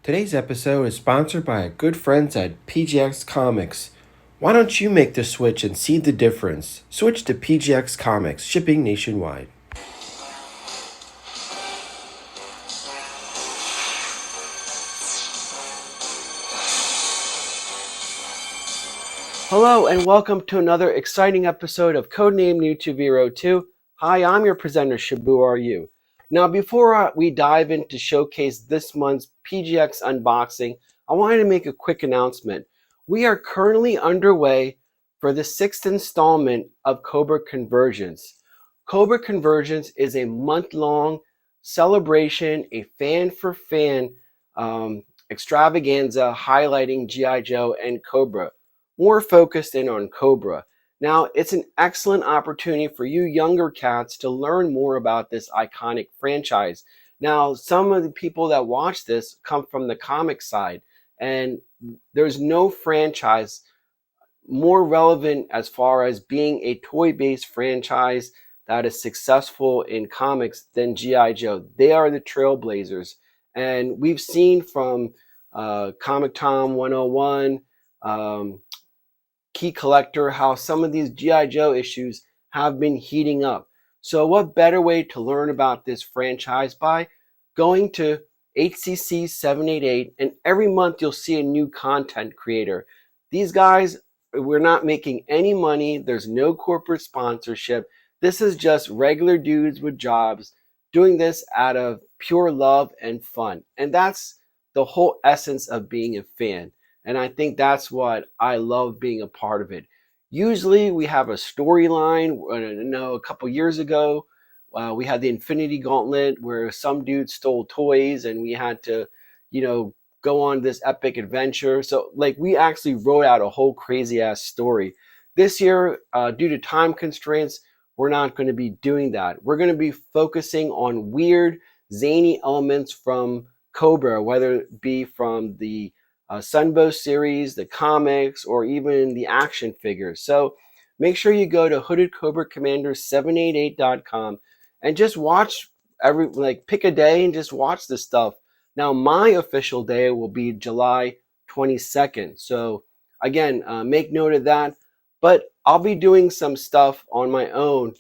Today's episode is sponsored by our good friends at PGX Comics. Why don't you make the switch and see the difference? Switch to PGX Comics, shipping nationwide. Hello and welcome to another exciting episode of Codename New to Vero 2. Hi, I'm your presenter, Shabu Are You. Now, before we dive in to showcase this month's PGX unboxing, I wanted to make a quick announcement. We are currently underway for the 6th installment of Cobra Convergence. Cobra Convergence is a month-long celebration, a fan-for-fan extravaganza highlighting G.I. Joe and Cobra, more focused in on Cobra. Now, it's an excellent opportunity for you younger cats to learn more about this iconic franchise. Now, some of the people that watch this come from the comic side, and there's no franchise more relevant as far as being a toy-based franchise that is successful in comics than G.I. Joe. They are the trailblazers. And we've seen from Comic Tom 101, Key Collector, how some of these G.I. Joe issues have been heating up. So what better way to learn about this franchise by going to HCC 788, and every month you'll see a new content creator. These guys, we're not making any money. There's no corporate sponsorship. This is just regular dudes with jobs doing this out of pure love and fun. And that's the whole essence of being a fan. And I think that's what I love being a part of it. Usually we have a storyline. I know a couple years ago, we had the Infinity Gauntlet where some dude stole toys and we had to, go on this epic adventure. So we actually wrote out a whole crazy ass story. This year, due to time constraints, we're not going to be doing that. We're going to be focusing on weird, zany elements from Cobra, whether it be from the Sunbow series, the comics, or even the action figures. So make sure you go to hoodedcobracommander788.com and just watch pick a day and just watch this stuff. Now, my official day will be July 22nd. So again, make note of that. But I'll be doing some stuff on my own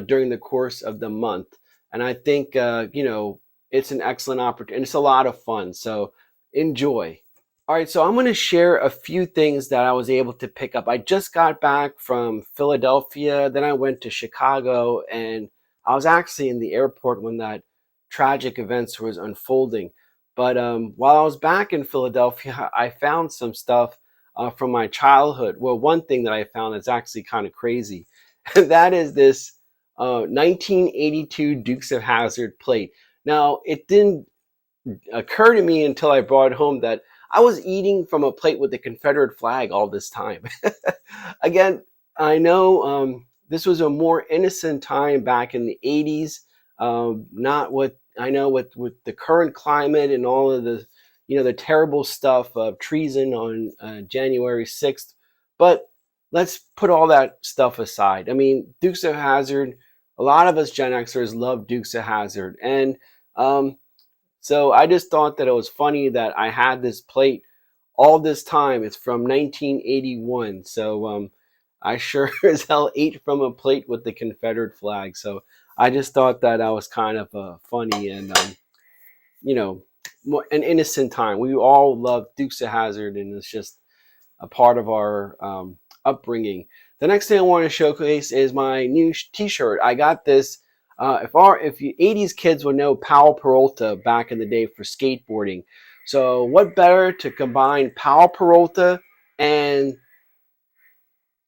during the course of the month. And I think, it's an excellent opportunity. And it's a lot of fun. So enjoy. All right, so I'm going to share a few things that I was able to pick up. I just got back from Philadelphia, then I went to Chicago, and I was actually in the airport when that tragic events was unfolding. But while I was back in Philadelphia, I found some stuff from my childhood. Well, one thing that I found that's actually kind of crazy, and that is this 1982 Dukes of Hazzard plate. Now, it didn't occur to me until I brought it home that I was eating from a plate with the Confederate flag all this time. Again, I know this was a more innocent time back in the 80s, not what I know with the current climate and all of the, the terrible stuff of treason on January 6th. But let's put all that stuff aside. I mean, Dukes of Hazzard, a lot of us Gen Xers love Dukes of Hazzard. And so I just thought that it was funny that I had this plate all this time. It's from 1981. So I sure as hell ate from a plate with the Confederate flag. So I just thought that was kind of funny and, an innocent time. We all love Dukes of Hazzard, and it's just a part of our upbringing. The next thing I want to showcase is my new t-shirt. I got this. If you 80s kids would know Powell Peralta back in the day for skateboarding. So what better to combine Powell Peralta and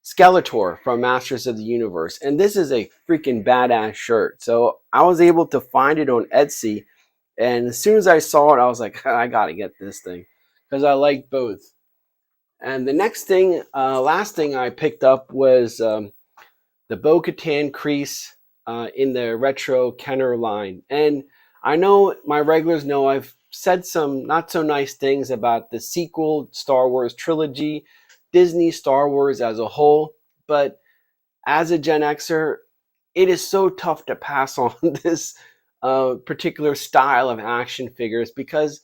Skeletor from Masters of the Universe. And this is a freaking badass shirt. So I was able to find it on Etsy. And as soon as I saw it, I was like, I got to get this thing because I like both. And the next thing, last thing I picked up was the Bo-Katan crease in the retro Kenner line. And I know my regulars know I've said some not so nice things about the sequel Star Wars trilogy, Disney Star Wars as a whole, but as a Gen Xer, it is so tough to pass on this particular style of action figures because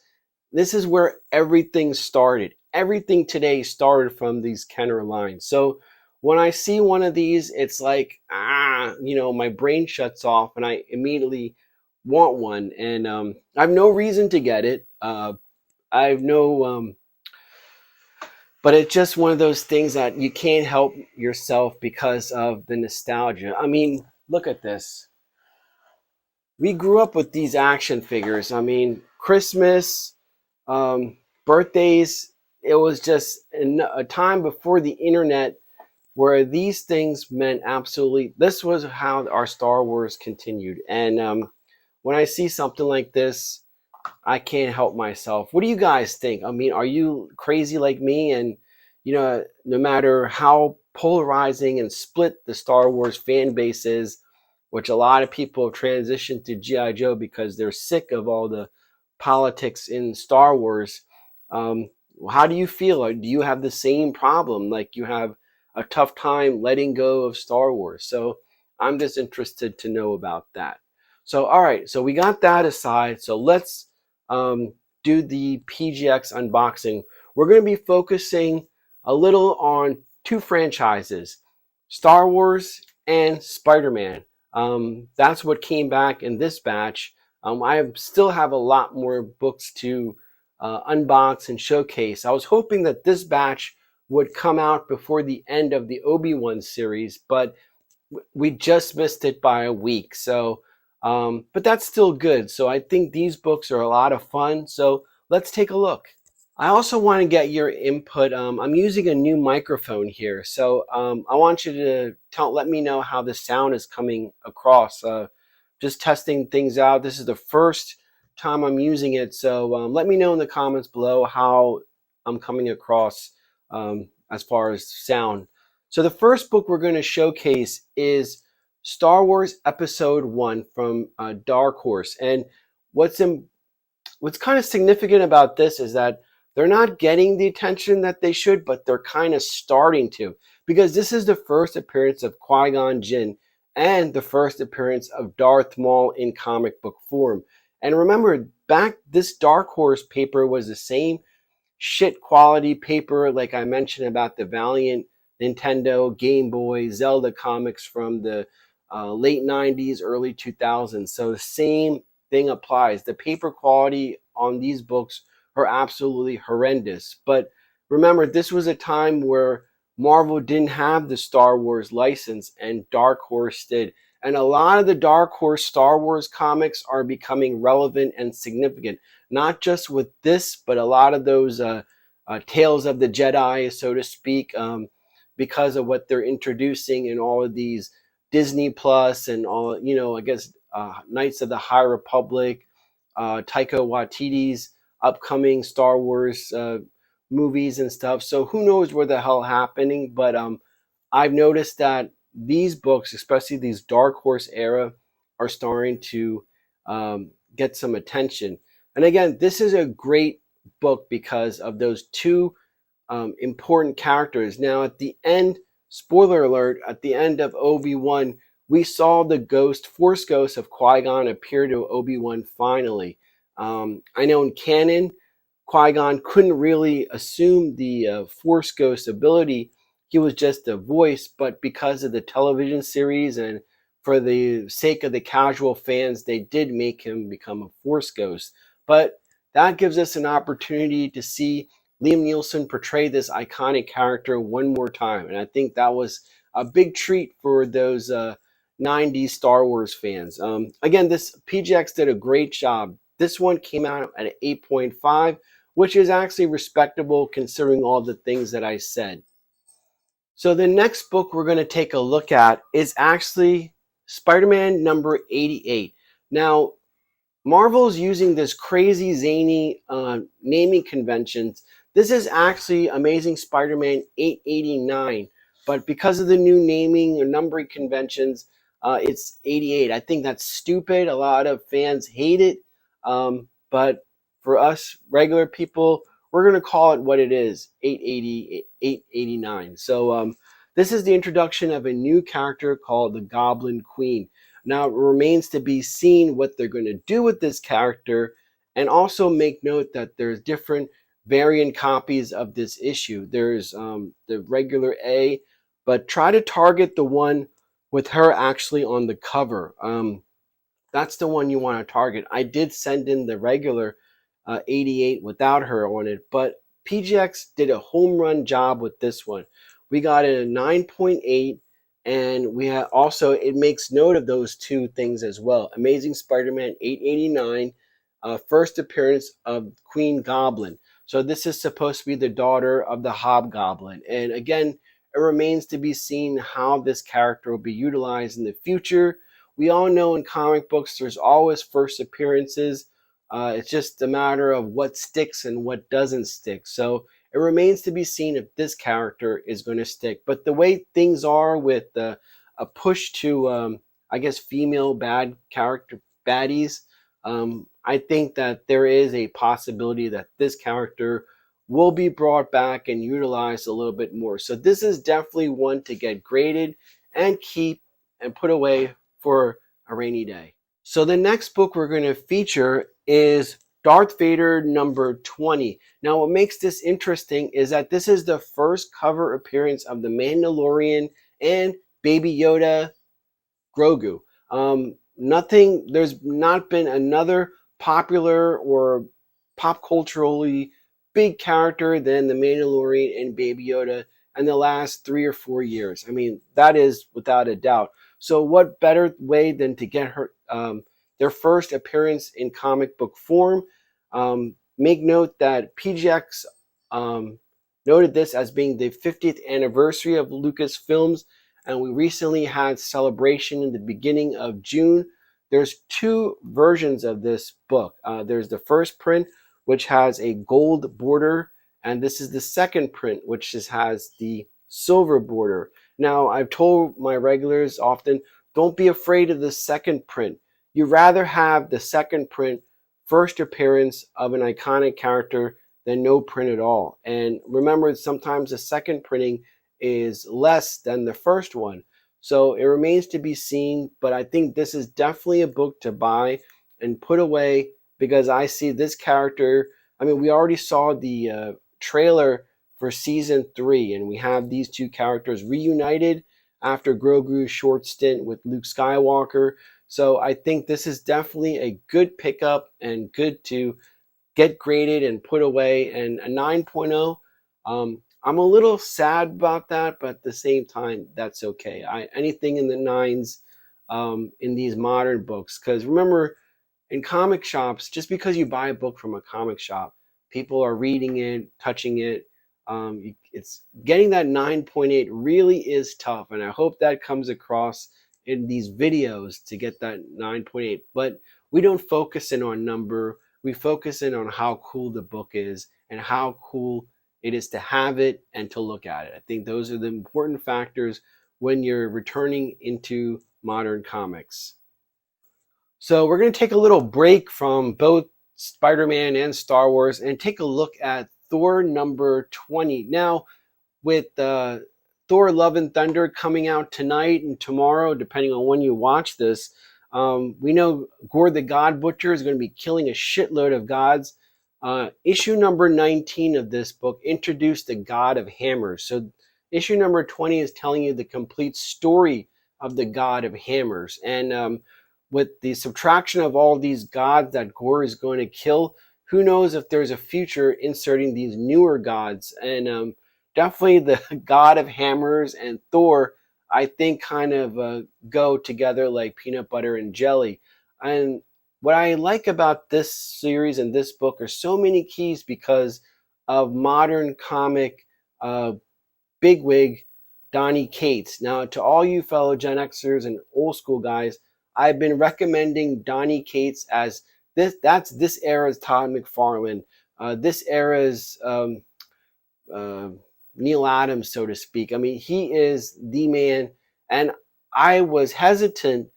this is where everything started. Everything today started from these Kenner lines. So when I see one of these, it's like, my brain shuts off and I immediately want one. And I have no reason to get it. I have no, but it's just one of those things that you can't help yourself because of the nostalgia. I mean, look at this. We grew up with these action figures. I mean, Christmas, birthdays, it was just a time before the internet where these things meant absolutely, this was how our Star Wars continued. And when I see something like this, I can't help myself. What do you guys think? I mean, are you crazy like me? And, no matter how polarizing and split the Star Wars fan base is, which a lot of people have transitioned to G.I. Joe because they're sick of all the politics in Star Wars. How do you feel? Do you have the same problem? Like you have a tough time letting go of Star Wars? So I'm just interested to know about that. So, all right. So we got that aside. So let's do the PGX unboxing. We're going to be focusing a little on two franchises, Star Wars and SpiderMan. That's what came back in this batch. I still have a lot more books to unbox and showcase. I was hoping that this batch would come out before the end of the Obi-Wan series, but we just missed it by a week. So, but that's still good. So I think these books are a lot of fun. So let's take a look. I also want to get your input. I'm using a new microphone here, so I want you to let me know how the sound is coming across. Just testing things out. This is the first time I'm using it, so let me know in the comments below how I'm coming across as far as sound. So the first book we're going to showcase is Star Wars Episode 1 from Dark Horse. And what's kind of significant about this is that they're not getting the attention that they should, but they're kind of starting to, because this is the first appearance of Qui-Gon Jinn and the first appearance of Darth Maul in comic book form. And remember, back this Dark Horse paper was the same shit quality paper like I mentioned about the Valiant, Nintendo, Game Boy, Zelda comics from the late 90s, early 2000s. So the same thing applies. The paper quality on these books are absolutely horrendous. But remember, this was a time where Marvel didn't have the Star Wars license and Dark Horse did. And a lot of the Dark Horse Star Wars comics are becoming relevant and significant, not just with this, but a lot of those Tales of the Jedi, so to speak, because of what they're introducing in all of these Disney Plus and all, I guess Knights of the High Republic, Taika Waititi's upcoming Star Wars movies and stuff. So who knows where the hell happening, but I've noticed that these books, especially these Dark Horse era, are starting to get some attention. And again, this is a great book because of those two important characters. Now at the end, spoiler alert, at the end of Obi-Wan, we saw the Force ghost of Qui-Gon appear to Obi-Wan finally. I know in canon, Qui-Gon couldn't really assume the Force Ghost ability. He was just a voice, but because of the television series and for the sake of the casual fans, they did make him become a Force Ghost. But that gives us an opportunity to see Liam Neeson portray this iconic character one more time. And I think that was a big treat for those 90s Star Wars fans. Again, this PGX did a great job. This one came out at an 8.5, which is actually respectable considering all the things that I said. So the next book we're going to take a look at is actually Spider-Man number 88. Now, Marvel's using this crazy zany naming conventions. This is actually Amazing Spider-Man 889, but because of the new naming or numbering conventions, it's 88. I think that's stupid. A lot of fans hate it, but for us regular people, we're going to call it what it is, 880, 889. So this is the introduction of a new character called the Goblin Queen. Now it remains to be seen what they're going to do with this character And also make note that there's different variant copies of this issue. There's the regular A, but try to target the one with her actually on the cover. That's the one you want to target. I did send in the regular 88 without her on it, but PGX did a home run job with this one. We got it a 9.8, and we have also, it makes note of those two things as well. Amazing Spider-Man 889, first appearance of Queen Goblin. So this is supposed to be the daughter of the Hobgoblin. And again, it remains to be seen how this character will be utilized in the future. We all know in comic books there's always first appearances. It's just a matter of what sticks and what doesn't stick. So it remains to be seen if this character is going to stick. But the way things are with a push to, I guess, female bad character baddies, I think that there is a possibility that this character will be brought back and utilized a little bit more. So this is definitely one to get graded and keep and put away for a rainy day. So the next book we're going to feature is Darth Vader number 20. Now what makes this interesting is that this is the first cover appearance of the Mandalorian and Baby Yoda Grogu. There's not been another popular or pop culturally big character than the Mandalorian and Baby Yoda in the last 3 or 4 years. I mean, that is without a doubt. So what better way than to get her their first appearance in comic book form? Make note that PGX noted this as being the 50th anniversary of Lucasfilms, and we recently had Celebration in the beginning of June. There's two versions of this book. There's the first print, which has a gold border, and this is the second print, which just has the silver border. Now, I've told my regulars often, don't be afraid of the second print. You'd rather have the second print, first appearance of an iconic character, than no print at all. And remember, sometimes the second printing is less than the first one. So it remains to be seen, but I think this is definitely a book to buy and put away, because I see this character. I mean, we already saw the trailer for season 3, and we have these two characters reunited after Grogu's short stint with Luke Skywalker. So I think this is definitely a good pickup and good to get graded and put away. And a 9.0, I'm a little sad about that, but at the same time, that's okay. Anything in the 9s in these modern books, because remember, in comic shops, just because you buy a book from a comic shop, people are reading it, touching it. It's getting that 9.8 really is tough, and I hope that comes across in these videos to get that 9.8. But we don't focus in on number. We focus in on how cool the book is and how cool it is to have it and to look at it. I think those are the important factors when you're returning into modern comics. So we're going to take a little break from both Spider-Man and Star Wars and take a look at Thor number 20. Now, with Thor Love and Thunder coming out tonight and tomorrow, depending on when you watch this, we know Gore the God Butcher is going to be killing a shitload of gods. Issue number 19 of this book introduced the God of Hammers. So issue number 20 is telling you the complete story of the God of Hammers. And with the subtraction of all these gods that Gore is going to kill, who knows if there's a future inserting these newer gods. And definitely the God of Hammers and Thor, I think, kind of go together like peanut butter and jelly. And what I like about this series and this book are so many keys because of modern comic bigwig Donny Cates. Now, to all you fellow Gen Xers and old school guys, I've been recommending Donny Cates as that's this era's Todd McFarlane, this era's Neil Adams, so to speak. I mean, he is the man, and I was hesitant,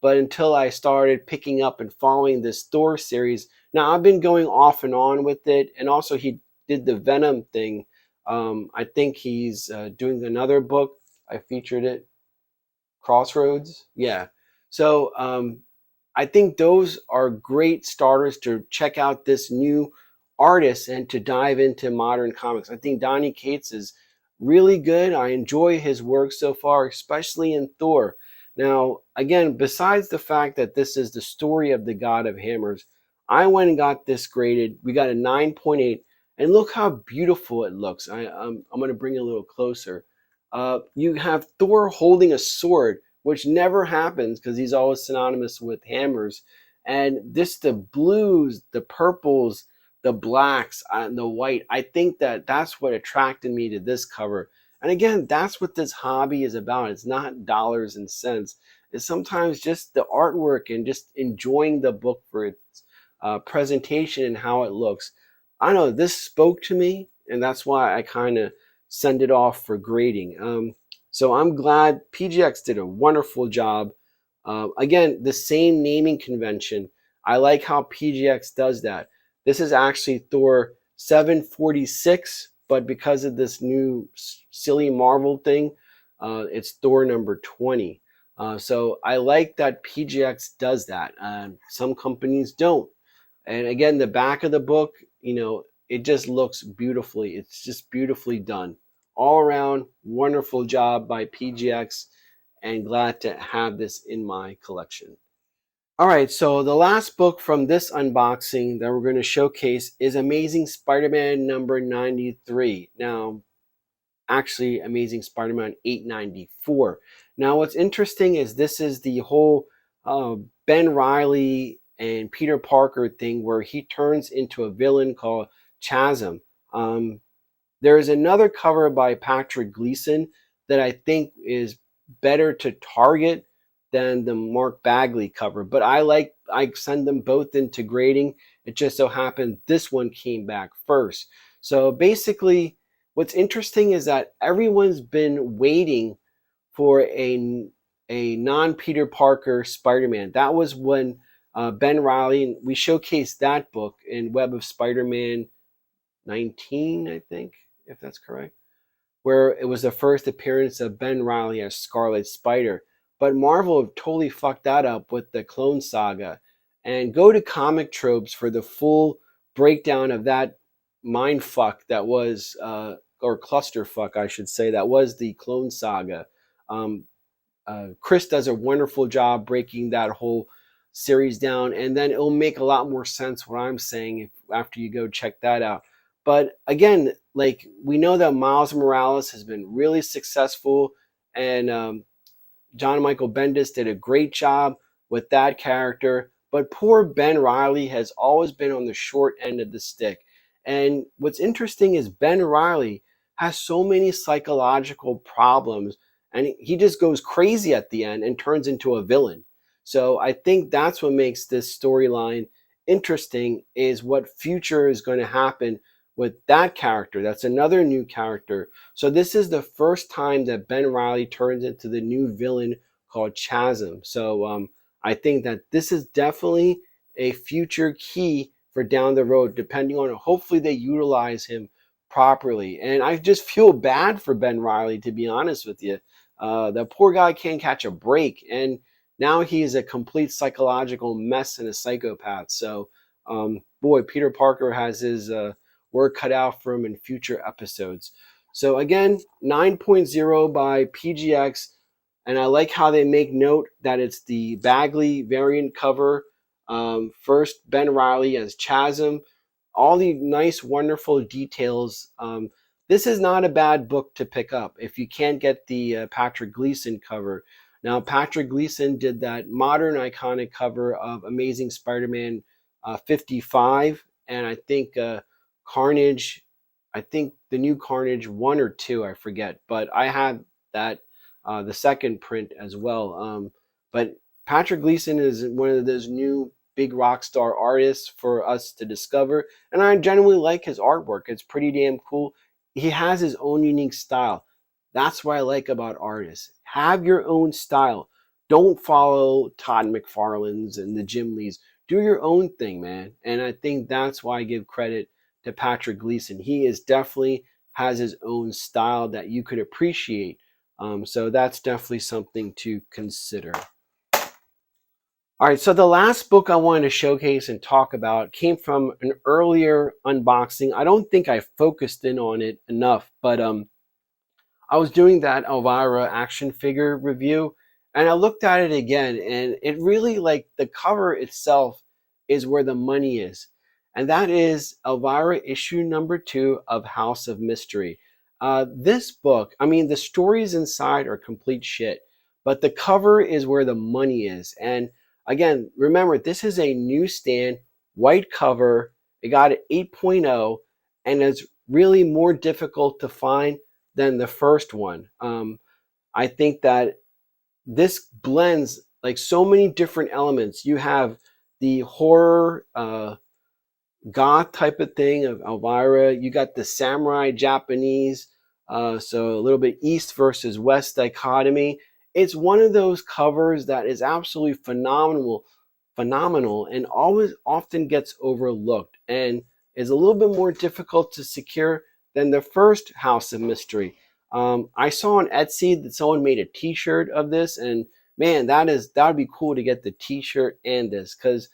but until I started picking up and following this Thor series. Now, I've been going off and on with it, and also he did the Venom thing. I think he's doing another book. I featured it, Crossroads. Yeah. So I think those are great starters to check out this new artist and to dive into modern comics. I think Donny Cates is really good. I enjoy his work so far, especially in Thor. Now, again, besides the fact that this is the story of the God of Hammers, I went and got this graded. We got a 9.8, and look how beautiful it looks. I'm going to bring it a little closer. You have Thor holding a sword, which never happens because he's always synonymous with hammers. And this, the blues, the purples, the blacks, and the white, I think that that's what attracted me to this cover. And again, that's what this hobby is about. It's not dollars and cents. It's sometimes just the artwork and just enjoying the book for its presentation and how it looks. I don't know, this spoke to me, and that's why I kind of send it off for grading. So I'm glad PGX did a wonderful job. Again, the same naming convention. I like how PGX does that. This is actually Thor 746, but because of this new silly Marvel thing, it's Thor number 20. So I like that PGX does that. Some companies don't. And again, the back of the book, it just looks beautifully. It's just beautifully done. All around, wonderful job by PGX, and glad to have this in my collection. All right, so the last book from this unboxing that we're going to showcase is Amazing Spider-Man number 93. Now, actually, Amazing Spider-Man 894. Now, what's interesting is this is the whole Ben Reilly and Peter Parker thing where he turns into a villain called Chasm. There is another cover by Patrick Gleason that I think is better to target than the Mark Bagley cover, but I send them both into grading. It just so happened this one came back first. So basically, what's interesting is that everyone's been waiting for a non-Peter Parker Spider-Man. That was when Ben Reilly, and we showcased that book in Web of Spider-Man 19, I think, if that's correct, where it was the first appearance of Ben Reilly as Scarlet Spider. But Marvel totally fucked that up with the Clone Saga. And go to Comic Tropes for the full breakdown of that mindfuck that was, or clusterfuck, I should say, that was the Clone Saga. Chris does a wonderful job breaking that whole series down, and then it'll make a lot more sense what I'm saying after you go check that out. But again, like, we know that Miles Morales has been really successful, and John Michael Bendis did a great job with that character. But poor Ben Reilly has always been on the short end of the stick. And what's interesting is Ben Reilly has so many psychological problems, and he just goes crazy at the end and turns into a villain. So I think that's what makes this storyline interesting, is what future is going to happen with that character. That's another new character. So this is the first time that Ben Reilly turns into the new villain called Chasm. So I think that this is definitely a future key for down the road, depending on, hopefully they utilize him properly. And I just feel bad for Ben Reilly, to be honest with you. The poor guy can't catch a break, and now he's a complete psychological mess and a psychopath. So boy, Peter Parker has his work cut out for him in future episodes. So again, 9.0 by PGX, and I like how they make note that it's the Bagley variant cover. First, Ben Reilly as Chasm. All the nice, wonderful details. This is not a bad book to pick up if you can't get the Patrick Gleason cover. Now, Patrick Gleason did that modern, iconic cover of Amazing Spider-Man 55, and I think Carnage, I think the new Carnage 1 or 2, I forget, but I have that, the second print as well. But Patrick Gleason is one of those new big rock star artists for us to discover, and I genuinely like his artwork. It's pretty damn cool. He has his own unique style. That's what I like about artists. Have your own style. Don't follow Todd McFarlane's and the Jim Lees. Do your own thing, man. And I think that's why I give credit to Patrick Gleason. He is definitely has his own style that you could appreciate. So that's definitely something to consider. All right, so the last book I wanted to showcase and talk about came from an earlier unboxing. I don't think I focused in on it enough, but I was doing that Elvira action figure review, and I looked at it again, and it really, like, the cover itself is where the money is. And that is Elvira issue number 2 of House of Mystery. This book, I mean, the stories inside are complete shit, but the cover is where the money is. And again, remember, this is a newsstand, white cover. It got an 8.0, and it's really more difficult to find than the first one. I think that this blends like so many different elements. You have the horror, goth type of thing of Elvira. You got the samurai Japanese, so a little bit East versus West dichotomy. It's one of those covers that is absolutely phenomenal, and always often gets overlooked and is a little bit more difficult to secure than the first House of Mystery. I saw on Etsy that someone made a T-shirt of this, and man, that would be cool to get the T-shirt and this, because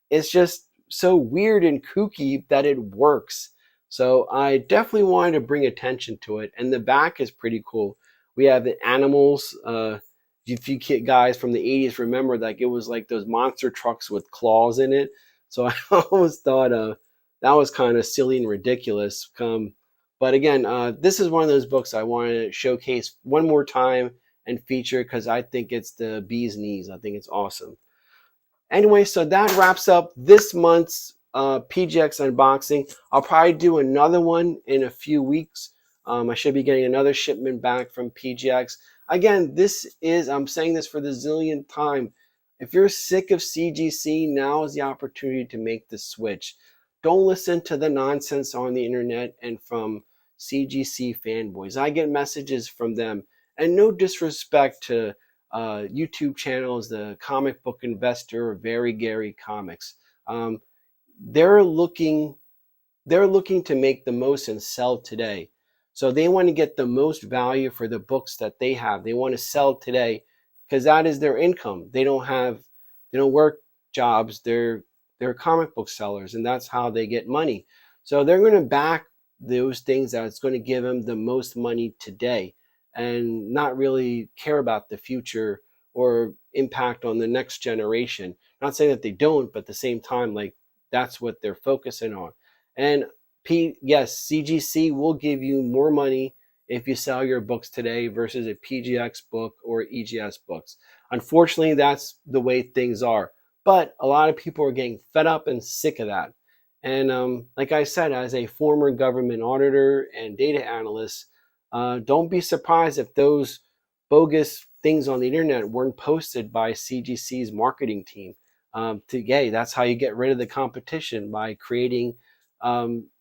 it's just so weird and kooky that it works. So I definitely wanted to bring attention to it, and the back is pretty cool. We have the animals. If you guys from the 80s remember, like, it was like those monster trucks with claws in it. So I always thought that was kind of silly and ridiculous. But again, this is one of those books I wanted to showcase one more time and feature because I think it's the bee's knees. I think it's awesome. Anyway, so that wraps up this month's PGX unboxing. I'll probably do another one in a few weeks. I should be getting another shipment back from PGX. Again, I'm saying this for the zillionth time. If you're sick of CGC, now is the opportunity to make the switch. Don't listen to the nonsense on the internet and from CGC fanboys. I get messages from them, and no disrespect to YouTube channels, the Comicbook Investor or VeryGaryComics. They're looking to make the most and sell today. So they want to get the most value for the books that they have. They want to sell today because that is their income. They don't work jobs. They're comic book sellers, and that's how they get money. So they're going to back those things that's going to give them the most money today, and not really care about the future or impact on the next generation. Not saying that they don't, but at the same time, like, that's what they're focusing on. And yes, CGC will give you more money if you sell your books today versus a PGX book or EGS books. Unfortunately, that's the way things are. But a lot of people are getting fed up and sick of that. And like I said, as a former government auditor and data analyst, don't be surprised if those bogus things on the internet weren't posted by CGC's marketing team. That's how you get rid of the competition, by creating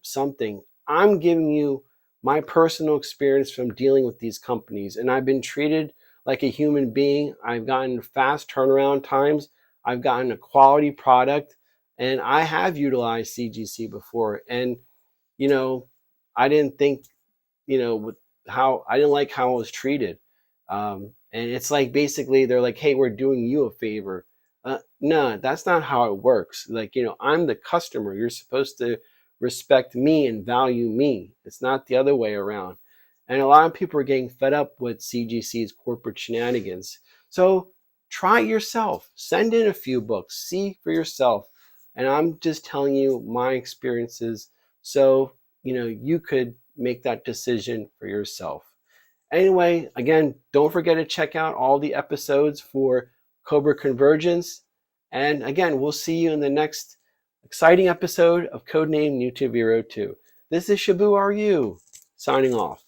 something. I'm giving you my personal experience from dealing with these companies, and I've been treated like a human being. I've gotten fast turnaround times. I've gotten a quality product, and I have utilized CGC before. And I didn't think, I didn't like how I was treated. And it's like, basically they're like, hey, we're doing you a favor. No, that's not how it works. Like, I'm the customer. You're supposed to respect me and value me. It's not the other way around. And a lot of people are getting fed up with CGC's corporate shenanigans. So try it yourself. Send in a few books. See for yourself. And I'm just telling you my experiences, so you could make that decision for yourself. Anyway, again, don't forget to check out all the episodes for Cobra Convergence. And again, we'll see you in the next exciting episode of Codename New to Vero 2. This is Shabu RU, signing off.